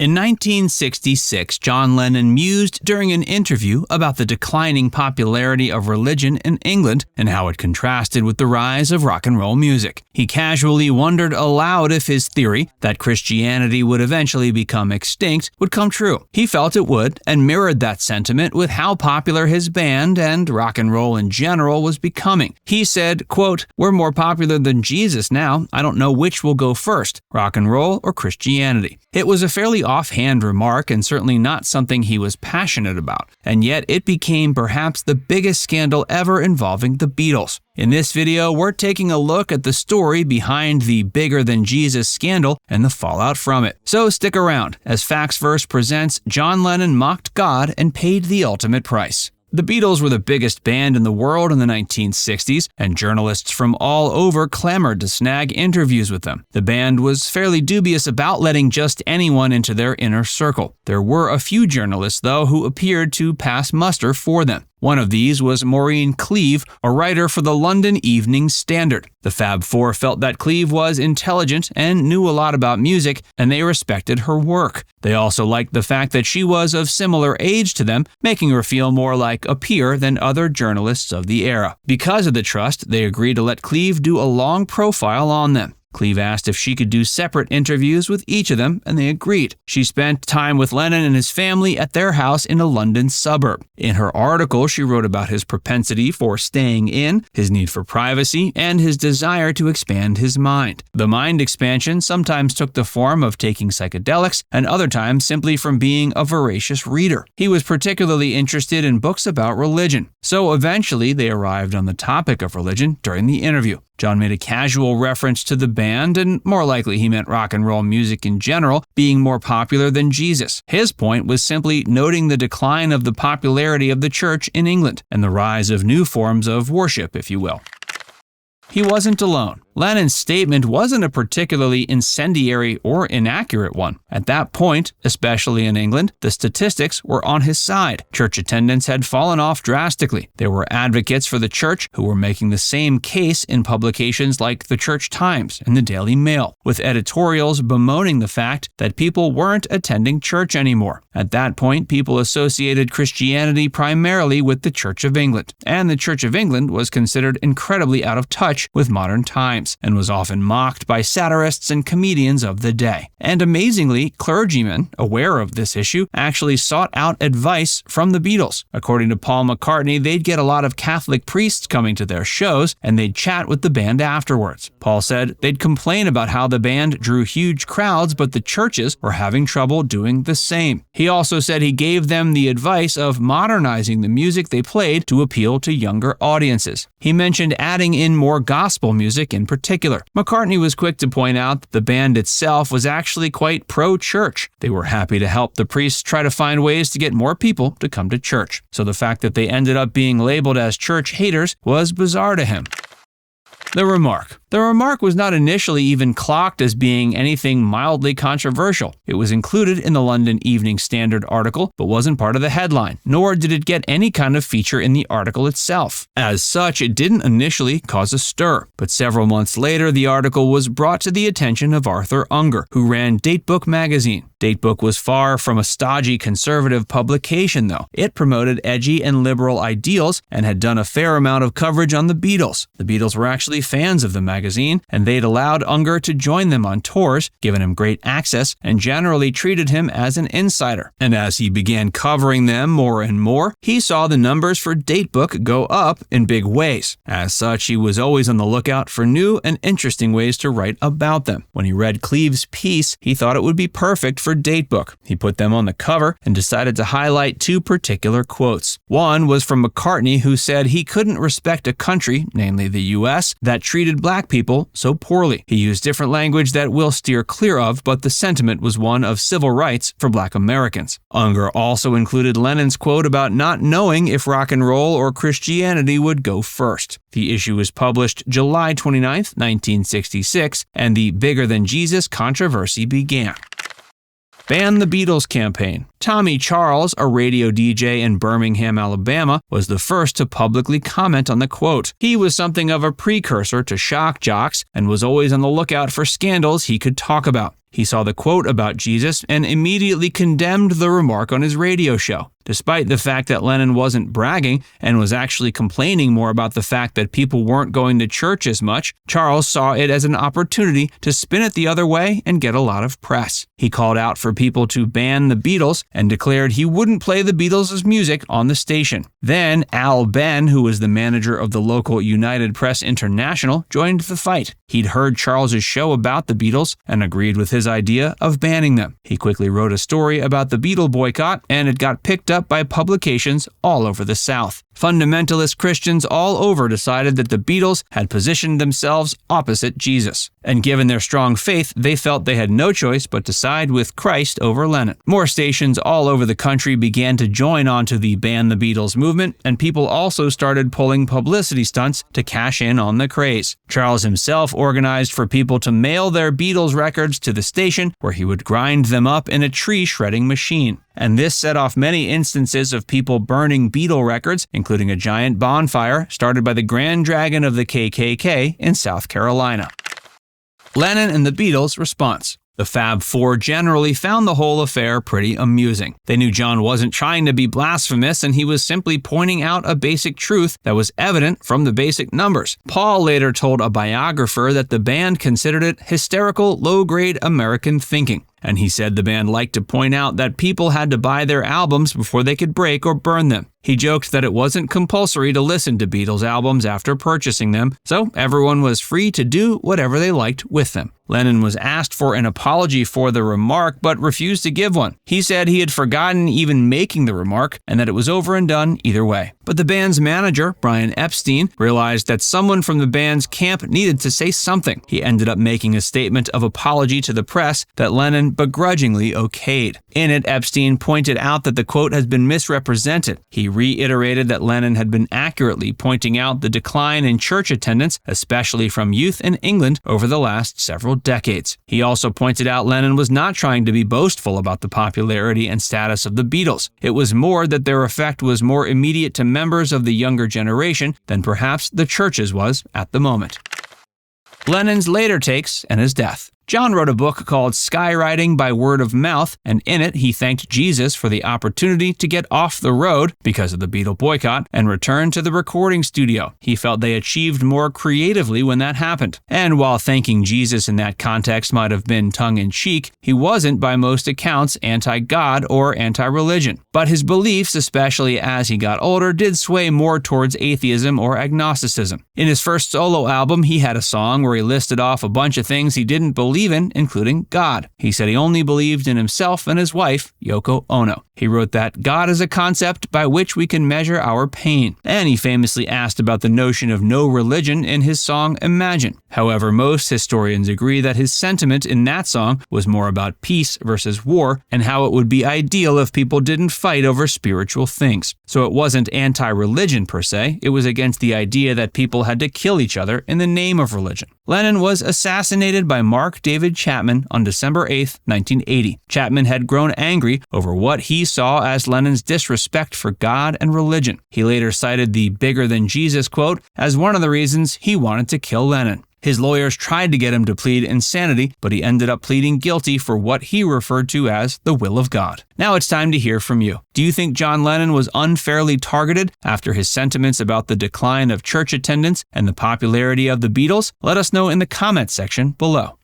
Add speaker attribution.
Speaker 1: In 1966, John Lennon mused during an interview about the declining popularity of religion in England and how it contrasted with the rise of rock and roll music. He casually wondered aloud if his theory that Christianity would eventually become extinct would come true. He felt it would, and mirrored that sentiment with how popular his band and rock and roll in general was becoming. He said, quote, "We're more popular than Jesus now. I don't know which will go first, rock and roll or Christianity." It was a fairly offhand remark and certainly not something he was passionate about, and yet it became perhaps the biggest scandal ever involving the Beatles. In this video, we're taking a look at the story behind the bigger than Jesus scandal and the fallout from it. So stick around as Factsverse presents John Lennon Mocked God and Paid the Ultimate Price. The Beatles were the biggest band in the world in the 1960s, and journalists from all over clamored to snag interviews with them. The band was fairly dubious about letting just anyone into their inner circle. There were a few journalists, though, who appeared to pass muster for them. One of these was Maureen Cleave, a writer for the London Evening Standard. The Fab Four felt that Cleave was intelligent and knew a lot about music, and they respected her work. They also liked the fact that she was of similar age to them, making her feel more like a peer than other journalists of the era. Because of the trust, they agreed to let Cleave do a long profile on them. Cleave asked if she could do separate interviews with each of them, and they agreed. She spent time with Lennon and his family at their house in a London suburb. In her article, she wrote about his propensity for staying in, his need for privacy, and his desire to expand his mind. The mind expansion sometimes took the form of taking psychedelics, and other times simply from being a voracious reader. He was particularly interested in books about religion, so eventually they arrived on the topic of religion during the interview. John made a casual reference to the band, and more likely he meant rock and roll music in general being more popular than Jesus. His point was simply noting the decline of the popularity of the church in England and the rise of new forms of worship, if you will. He wasn't alone. Lennon's statement wasn't a particularly incendiary or inaccurate one. At that point, especially in England, the statistics were on his side. Church attendance had fallen off drastically. There were advocates for the church who were making the same case in publications like the Church Times and the Daily Mail, with editorials bemoaning the fact that people weren't attending church anymore. At that point, people associated Christianity primarily with the Church of England, and the Church of England was considered incredibly out of touch with modern times and was often mocked by satirists and comedians of the day. And amazingly, clergymen, aware of this issue, actually sought out advice from the Beatles. According to Paul McCartney, they'd get a lot of Catholic priests coming to their shows, and they'd chat with the band afterwards. Paul said they'd complain about how the band drew huge crowds, but the churches were having trouble doing the same. He also said he gave them the advice of modernizing the music they played to appeal to younger audiences. He mentioned adding in more gospel music in particular. McCartney was quick to point out that the band itself was actually quite pro-church. They were happy to help the priests try to find ways to get more people to come to church. So the fact that they ended up being labeled as church haters was bizarre to him. The Remark. The Remark was not initially even clocked as being anything mildly controversial. It was included in the London Evening Standard article, but wasn't part of the headline, nor did it get any kind of feature in the article itself. As such, it didn't initially cause a stir, but several months later, the article was brought to the attention of Arthur Unger, who ran Datebook magazine. Datebook was far from a stodgy conservative publication, though. It promoted edgy and liberal ideals and had done a fair amount of coverage on the Beatles. The Beatles were actually fans of the magazine, and they'd allowed Unger to join them on tours, given him great access, and generally treated him as an insider. And as he began covering them more and more, he saw the numbers for Datebook go up in big ways. As such, he was always on the lookout for new and interesting ways to write about them. When he read Cleave's piece, he thought it would be perfect for Datebook. He put them on the cover and decided to highlight two particular quotes. One was from McCartney, who said he couldn't respect a country, namely the US, that treated black people so poorly. He used different language that we'll steer clear of, but the sentiment was one of civil rights for black Americans. Unger also included Lennon's quote about not knowing if rock and roll or Christianity would go first. The issue was published July 29, 1966, and the Bigger Than Jesus controversy began. Ban the Beatles campaign. Tommy Charles, a radio DJ in Birmingham, Alabama, was the first to publicly comment on the quote. He was something of a precursor to shock jocks and was always on the lookout for scandals he could talk about. He saw the quote about Jesus and immediately condemned the remark on his radio show. Despite the fact that Lennon wasn't bragging and was actually complaining more about the fact that people weren't going to church as much, Charles saw it as an opportunity to spin it the other way and get a lot of press. He called out for people to ban the Beatles and declared he wouldn't play the Beatles' music on the station. Then Al Ben, who was the manager of the local United Press International, joined the fight. He'd heard Charles's show about the Beatles and agreed with his idea of banning them. He quickly wrote a story about the Beatle boycott, and it got picked up by publications all over the South. Fundamentalist Christians all over decided that the Beatles had positioned themselves opposite Jesus. And given their strong faith, they felt they had no choice but to side with Christ over Lennon. More stations all over the country began to join onto the Ban the Beatles movement, and people also started pulling publicity stunts to cash in on the craze. Charles himself organized for people to mail their Beatles records to the station, where he would grind them up in a tree shredding machine. And this set off many instances of people burning Beatle records, including a giant bonfire started by the Grand Dragon of the KKK in South Carolina. Lennon and the Beatles' response. The Fab Four generally found the whole affair pretty amusing. They knew John wasn't trying to be blasphemous, and he was simply pointing out a basic truth that was evident from the basic numbers. Paul later told a biographer that the band considered it hysterical, low-grade American thinking. And he said the band liked to point out that people had to buy their albums before they could break or burn them. He joked that it wasn't compulsory to listen to Beatles albums after purchasing them, so everyone was free to do whatever they liked with them. Lennon was asked for an apology for the remark, but refused to give one. He said he had forgotten even making the remark and that it was over and done either way. But the band's manager, Brian Epstein, realized that someone from the band's camp needed to say something. He ended up making a statement of apology to the press that Lennon begrudgingly okayed. In it, Epstein pointed out that the quote has been misrepresented. He reiterated that Lennon had been accurately pointing out the decline in church attendance, especially from youth in England, over the last several decades. He also pointed out Lennon was not trying to be boastful about the popularity and status of the Beatles. It was more that their effect was more immediate to members of the younger generation than perhaps the church's was at the moment. Lennon's later takes and his death. John wrote a book called Skywriting by Word of Mouth, and in it he thanked Jesus for the opportunity to get off the road because of the Beatle boycott and return to the recording studio. He felt they achieved more creatively when that happened. And while thanking Jesus in that context might have been tongue-in-cheek, he wasn't, by most accounts, anti-God or anti-religion. But his beliefs, especially as he got older, did sway more towards atheism or agnosticism. In his first solo album, he had a song where he listed off a bunch of things he didn't believe in, including God. He said he only believed in himself and his wife, Yoko Ono. He wrote that God is a concept by which we can measure our pain. And he famously asked about the notion of no religion in his song Imagine. However, most historians agree that his sentiment in that song was more about peace versus war and how it would be ideal if people didn't fight over spiritual things. So it wasn't anti-religion per se, it was against the idea that people had to kill each other in the name of religion. Lennon was assassinated by Mark David Chapman on December 8, 1980. Chapman had grown angry over what he saw as Lennon's disrespect for God and religion. He later cited the bigger than Jesus quote as one of the reasons he wanted to kill Lennon. His lawyers tried to get him to plead insanity, but he ended up pleading guilty for what he referred to as the will of God. Now it's time to hear from you. Do you think John Lennon was unfairly targeted after his sentiments about the decline of church attendance and the popularity of the Beatles? Let us know in the comments section below.